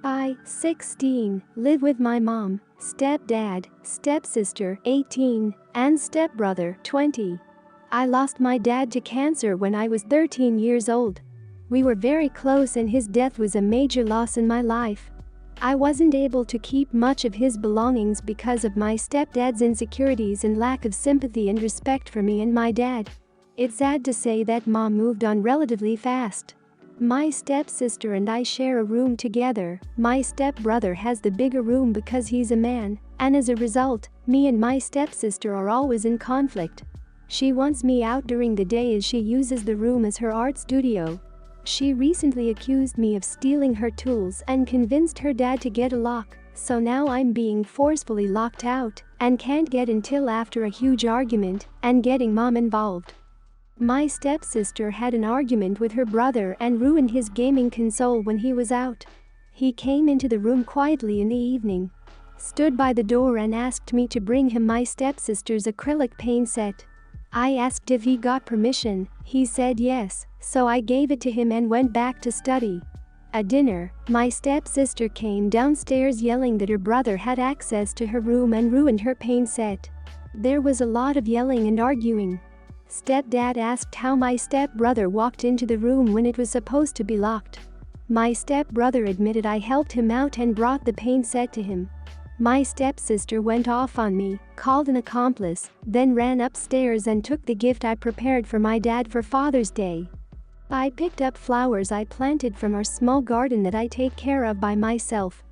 I, 16, live with my mom, stepdad, stepsister, 18, and stepbrother, 20. I lost my dad to cancer when I was 13 years old. We were very close and his death was a major loss in my life. I wasn't able to keep much of his belongings because of my stepdad's insecurities and lack of sympathy and respect for me and my dad. It's sad to say that mom moved on relatively fast. My stepsister and I share a room together. My stepbrother has the bigger room because he's a man, and as a result, me and my stepsister are always in conflict. She wants me out during the day as she uses the room as her art studio. She recently accused me of stealing her tools and convinced her dad to get a lock, so now I'm being forcefully locked out and can't get until after a huge argument and getting mom involved. My stepsister had an argument with her brother and ruined his gaming console when he was out. He came into the room quietly in the evening, stood by the door and asked me to bring him my stepsister's acrylic paint set. I asked if he got permission, he said yes, so I gave it to him and went back to study. At dinner, my stepsister came downstairs yelling that her brother had access to her room and ruined her paint set. There was a lot of yelling and arguing. Stepdad asked how my stepbrother walked into the room when it was supposed to be locked. My stepbrother admitted I helped him out and brought the paint set to him. My stepsister went off on me, called an accomplice, then ran upstairs and took the gift I prepared for my dad for Father's Day. I picked up flowers I planted from our small garden that I take care of by myself,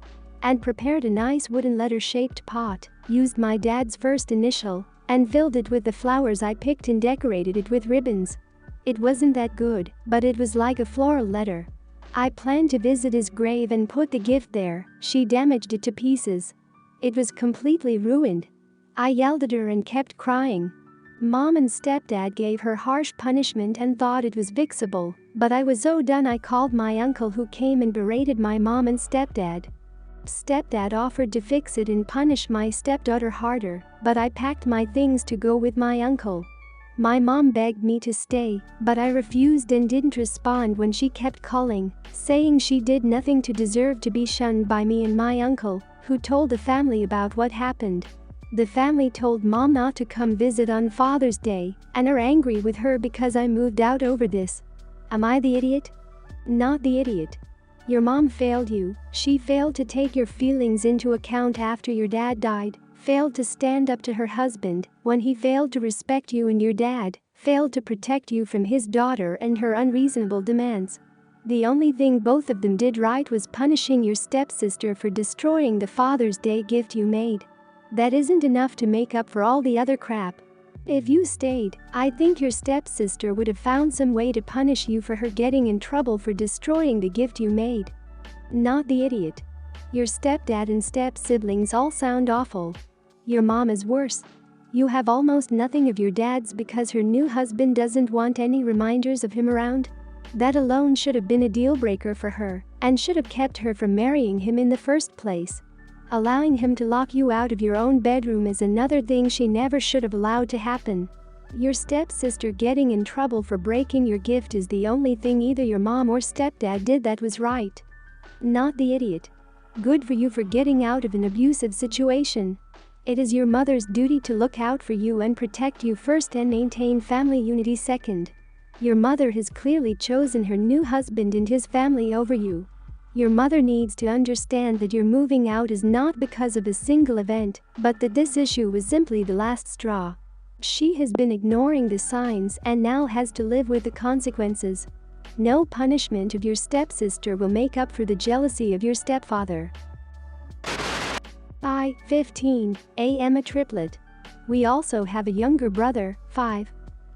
and prepared a nice wooden letter-shaped pot, used my dad's first initial, and filled it with the flowers I picked and decorated it with ribbons. It wasn't that good, but it was like a floral letter. I planned to visit his grave and put the gift there. She damaged it to pieces. It was completely ruined. I yelled at her and kept crying. Mom and stepdad gave her harsh punishment and thought it was fixable, but I was so done I called my uncle who came and berated my mom and stepdad. Stepdad offered to fix it and punish my stepdaughter harder, but I packed my things to go with my uncle. My mom begged me to stay, but I refused and didn't respond when she kept calling, saying she did nothing to deserve to be shunned by me and my uncle, who told the family about what happened. The family told mom not to come visit on Father's Day and are angry with her because I moved out over this. Am I the idiot? Not the idiot. Your mom failed you. She failed to take your feelings into account after your dad died, failed to stand up to her husband when he failed to respect you and your dad, failed to protect you from his daughter and her unreasonable demands. The only thing both of them did right was punishing your stepsister for destroying the Father's Day gift you made. That isn't enough to make up for all the other crap. If you stayed, I think your stepsister would have found some way to punish you for her getting in trouble for destroying the gift you made. Not the idiot. Your stepdad and step-siblings all sound awful. Your mom is worse. You have almost nothing of your dad's because her new husband doesn't want any reminders of him around. That alone should have been a deal-breaker for her, and should have kept her from marrying him in the first place. Allowing him to lock you out of your own bedroom is another thing she never should have allowed to happen. Your stepsister getting in trouble for breaking your gift is the only thing either your mom or stepdad did that was right. Not the idiot. Good for you for getting out of an abusive situation. It is your mother's duty to look out for you and protect you first and maintain family unity second. Your mother has clearly chosen her new husband and his family over you. Your mother needs to understand that your moving out is not because of a single event, but that this issue was simply the last straw. She has been ignoring the signs and now has to live with the consequences. No punishment of your stepsister will make up for the jealousy of your stepfather. I, 15, am a triplet. We also have a younger brother, 5.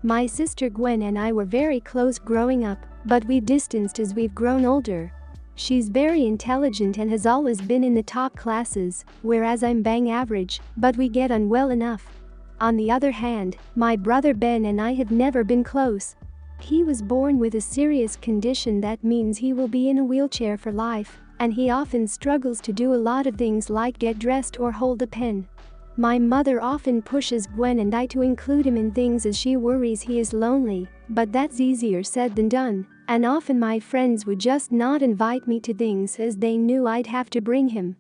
My sister Gwen and I were very close growing up, but we've distanced as we've grown older. She's very intelligent and has always been in the top classes, whereas I'm bang average, but we get on well enough. On the other hand, my brother Ben and I have never been close. He was born with a serious condition that means he will be in a wheelchair for life, and he often struggles to do a lot of things like get dressed or hold a pen. My mother often pushes Gwen and I to include him in things as she worries he is lonely, but that's easier said than done, And often my friends would just not invite me to things as they knew I'd have to bring him.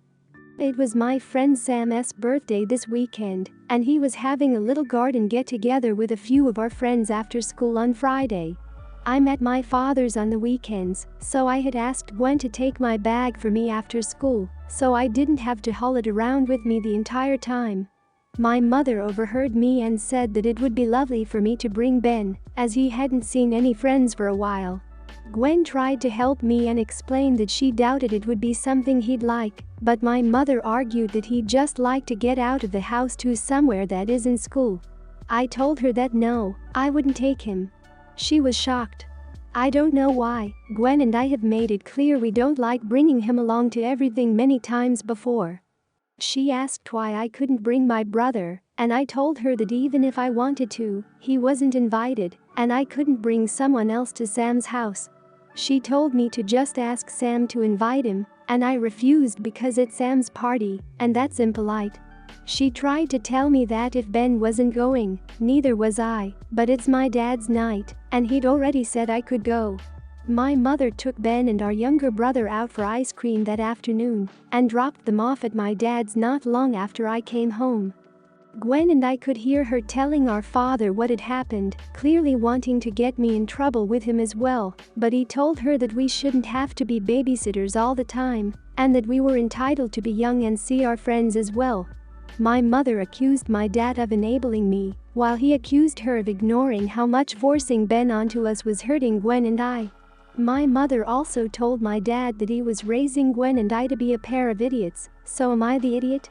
It was my friend Sam's birthday this weekend, and he was having a little garden get-together with a few of our friends after school on Friday. I'm at my father's on the weekends, so I had asked Gwen to take my bag for me after school, so I didn't have to haul it around with me the entire time. My mother overheard me and said that it would be lovely for me to bring Ben, as he hadn't seen any friends for a while. Gwen tried to help me and explained that she doubted it would be something he'd like, but my mother argued that he'd just like to get out of the house to somewhere that isn't school. I told her that no, I wouldn't take him. She was shocked. I don't know why. Gwen and I have made it clear we don't like bringing him along to everything many times before. She asked why I couldn't bring my brother, and I told her that even if I wanted to, he wasn't invited, and I couldn't bring someone else to Sam's house. She told me to just ask Sam to invite him, and I refused because it's Sam's party, and that's impolite. She tried to tell me that if Ben wasn't going, neither was I, but it's my dad's night, and he'd already said I could go. My mother took Ben and our younger brother out for ice cream that afternoon, and dropped them off at my dad's not long after I came home. Gwen and I could hear her telling our father what had happened, clearly wanting to get me in trouble with him as well, but he told her that we shouldn't have to be babysitters all the time, and that we were entitled to be young and see our friends as well. My mother accused my dad of enabling me, while he accused her of ignoring how much forcing Ben onto us was hurting Gwen and I. My mother also told my dad that he was raising Gwen and I to be a pair of idiots. So am I the idiot?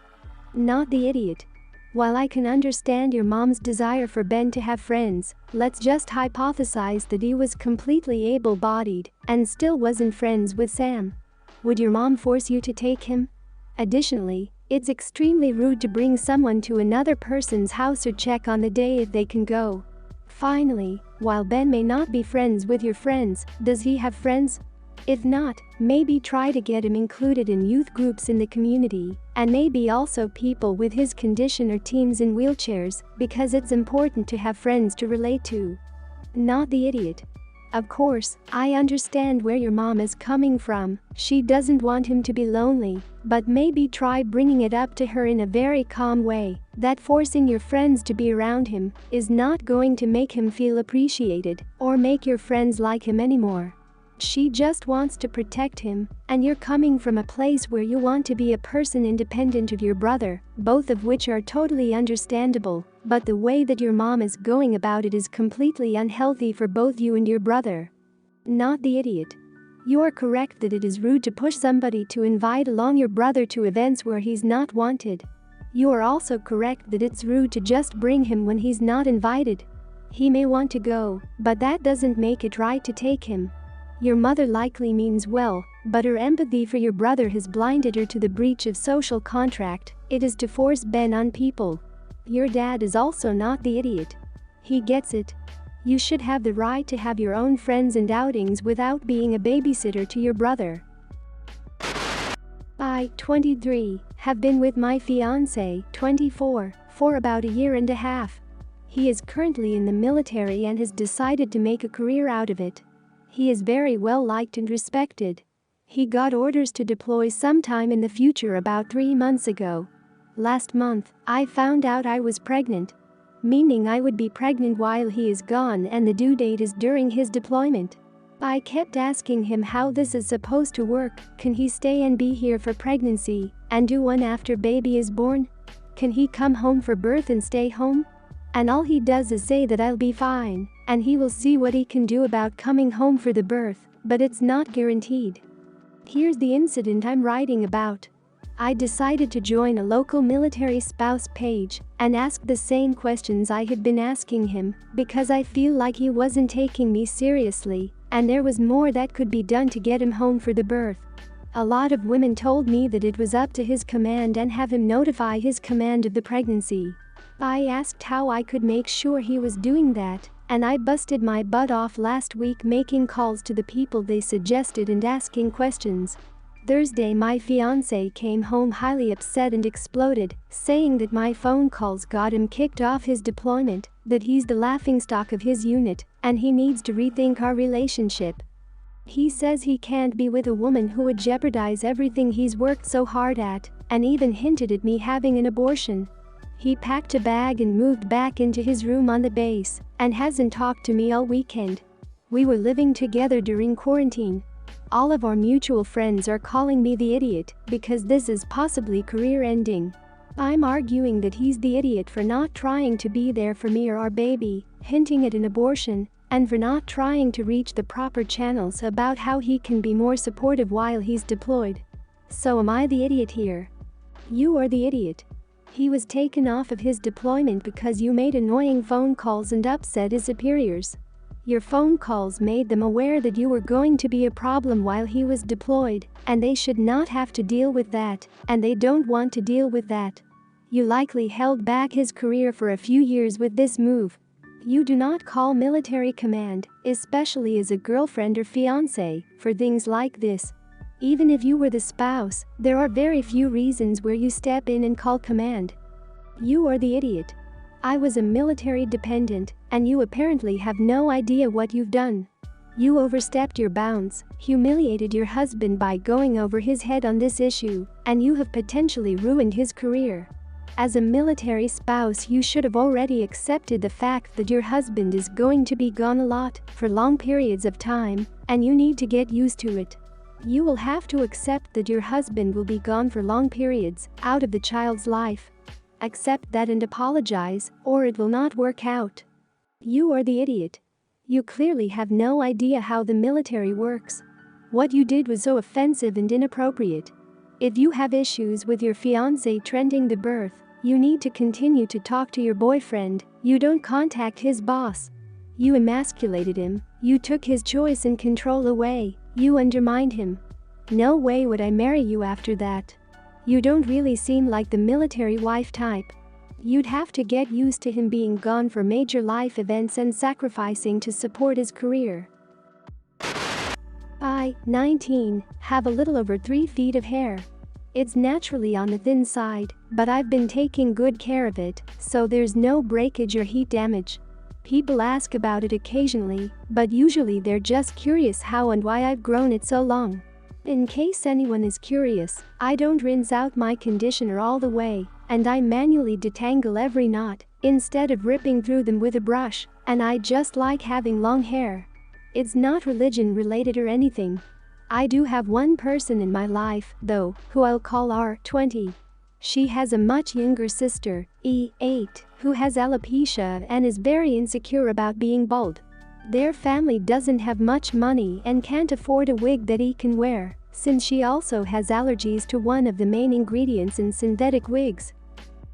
Not the idiot. While I can understand your mom's desire for Ben to have friends, let's just hypothesize that he was completely able-bodied and still wasn't friends with Sam. Would your mom force you to take him? Additionally, it's extremely rude to bring someone to another person's house or check on the day if they can go. Finally, while Ben may not be friends with your friends, does he have friends? If not, maybe try to get him included in youth groups in the community, and maybe also people with his condition or teens in wheelchairs, because it's important to have friends to relate to. Not the idiot. Of course, I understand where your mom is coming from. She doesn't want him to be lonely, but maybe try bringing it up to her in a very calm way, that forcing your friends to be around him is not going to make him feel appreciated or make your friends like him anymore. She just wants to protect him, and you're coming from a place where you want to be a person independent of your brother, both of which are totally understandable, but the way that your mom is going about it is completely unhealthy for both you and your brother. Not the idiot. You are correct that it is rude to push somebody to invite along your brother to events where he's not wanted. You are also correct that it's rude to just bring him when he's not invited. He may want to go, but that doesn't make it right to take him. Your mother likely means well, but her empathy for your brother has blinded her to the breach of social contract. It is to force Ben on people. Your dad is also not the idiot. He gets it. You should have the right to have your own friends and outings without being a babysitter to your brother. I, 23, have been with my fiancé, 24, for about a year and a half. He is currently in the military and has decided to make a career out of it. He is very well liked and respected. He got orders to deploy sometime in the future about 3 months ago. Last month, I found out I was pregnant. Meaning I would be pregnant while he is gone and the due date is during his deployment. I kept asking him how this is supposed to work. Can he stay and be here for pregnancy and do one after baby is born? Can he come home for birth and stay home? And all he does is say that I'll be fine, and he will see what he can do about coming home for the birth, but it's not guaranteed. Here's the incident I'm writing about. I decided to join a local military spouse page and ask the same questions I had been asking him because I feel like he wasn't taking me seriously, and there was more that could be done to get him home for the birth. A lot of women told me that it was up to his command and have him notify his command of the pregnancy. I asked how I could make sure he was doing that, and I busted my butt off last week making calls to the people they suggested and asking questions. Thursday my fiancé came home highly upset and exploded, saying that my phone calls got him kicked off his deployment, that he's the laughingstock of his unit, and he needs to rethink our relationship. He says he can't be with a woman who would jeopardize everything he's worked so hard at, and even hinted at me having an abortion. He packed a bag and moved back into his room on the base, and hasn't talked to me all weekend. We were living together during quarantine. All of our mutual friends are calling me the idiot because this is possibly career-ending. I'm arguing that he's the idiot for not trying to be there for me or our baby, hinting at an abortion, and for not trying to reach the proper channels about how he can be more supportive while he's deployed. So am I the idiot here? You are the idiot. He was taken off of his deployment because you made annoying phone calls and upset his superiors. Your phone calls made them aware that you were going to be a problem while he was deployed, and they should not have to deal with that, and they don't want to deal with that. You likely held back his career for a few years with this move. You do not call military command, especially as a girlfriend or fiancé, for things like this. Even if you were the spouse, there are very few reasons where you step in and call command. You are the idiot. I was a military dependent, and you apparently have no idea what you've done. You overstepped your bounds, humiliated your husband by going over his head on this issue, and you have potentially ruined his career. As a military spouse, you should have already accepted the fact that your husband is going to be gone a lot for long periods of time, and you need to get used to it. You will have to accept that your husband will be gone for long periods out of the child's life. Accept that and apologize, or it will not work out. You are the idiot. You clearly have no idea how the military works. What you did was so offensive and inappropriate. If you have issues with your fiancé trending the birth, you need to continue to talk to your boyfriend. You don't contact his boss. You emasculated him, you took his choice and control away, you undermined him. No way would I marry you after that. You don't really seem like the military wife type. You'd have to get used to him being gone for major life events and sacrificing to support his career. I, 19, have a little over 3 feet of hair. It's naturally on the thin side, but I've been taking good care of it, so there's no breakage or heat damage. People ask about it occasionally, but usually they're just curious how and why I've grown it so long. In case anyone is curious, I don't rinse out my conditioner all the way, and I manually detangle every knot, instead of ripping through them with a brush, and I just like having long hair. It's not religion related or anything. I do have one person in my life, though, who I'll call R20. She has a much younger sister, E8, who has alopecia and is very insecure about being bald. Their family doesn't have much money and can't afford a wig that he can wear, since she also has allergies to one of the main ingredients in synthetic wigs.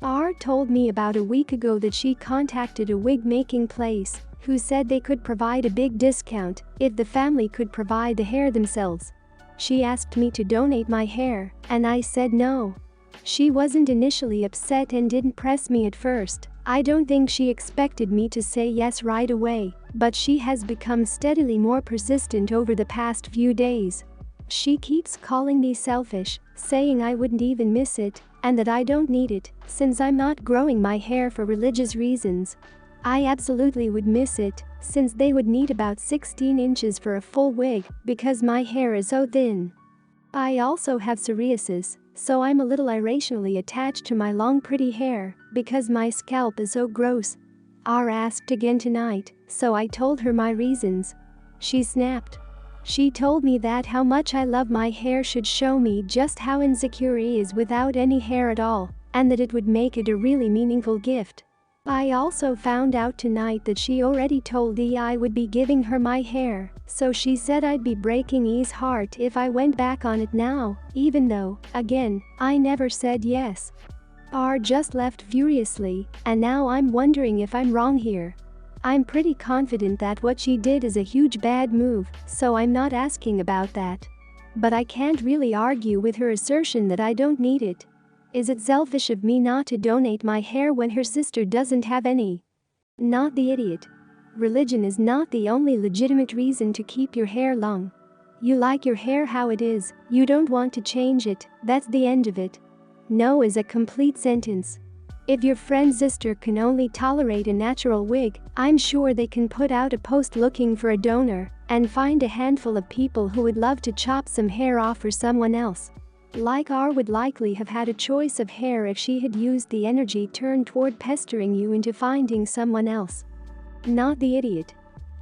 R told me about a week ago that she contacted a wig-making place, who said they could provide a big discount if the family could provide the hair themselves. She asked me to donate my hair, and I said no. She wasn't initially upset and didn't press me at first. I don't think she expected me to say yes right away, but she has become steadily more persistent over the past few days. She keeps calling me selfish, saying I wouldn't even miss it, and that I don't need it, since I'm not growing my hair for religious reasons. I absolutely would miss it, since they would need about 16 inches for a full wig, because my hair is so thin. I also have psoriasis, so I'm a little irrationally attached to my long pretty hair, because my scalp is so gross. R asked again tonight, so I told her my reasons. She snapped. She told me that how much I love my hair should show me just how insecure he is without any hair at all, and that it would make it a really meaningful gift. I also found out tonight that she already told E I would be giving her my hair, so she said I'd be breaking E's heart if I went back on it now, even though, again, I never said yes. R just left furiously, and now I'm wondering if I'm wrong here. I'm pretty confident that what she did is a huge bad move, so I'm not asking about that. But I can't really argue with her assertion that I don't need it. Is it selfish of me not to donate my hair when her sister doesn't have any? Not the idiot. Religion is not the only legitimate reason to keep your hair long. You like your hair how it is, you don't want to change it, that's the end of it. No is a complete sentence. If your friend's sister can only tolerate a natural wig, I'm sure they can put out a post looking for a donor and find a handful of people who would love to chop some hair off for someone else. Like R would likely have had a choice of hair if she had used the energy turned toward pestering you into finding someone else. Not the idiot.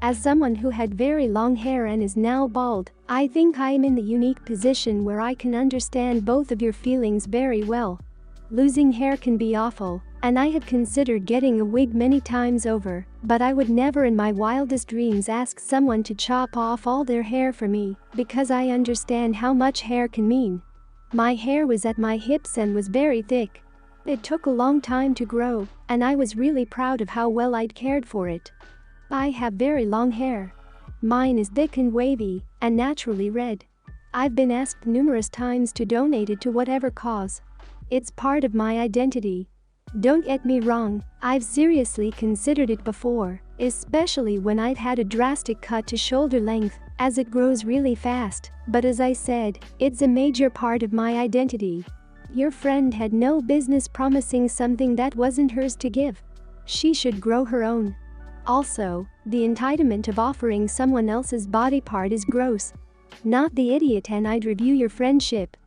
As someone who had very long hair and is now bald, I think I am in the unique position where I can understand both of your feelings very well. Losing hair can be awful, and I have considered getting a wig many times over, but I would never in my wildest dreams ask someone to chop off all their hair for me, because I understand how much hair can mean. My hair was at my hips and was very thick. It took a long time to grow, and I was really proud of how well I'd cared for it. I have very long hair. Mine is thick and wavy, and naturally red. I've been asked numerous times to donate it to whatever cause. It's part of my identity. Don't get me wrong, I've seriously considered it before, especially when I'd had a drastic cut to shoulder length, as it grows really fast, but as I said, it's a major part of my identity. Your friend had no business promising something that wasn't hers to give. She should grow her own. Also, the entitlement of offering someone else's body part is gross. Not the idiot, and I'd review your friendship,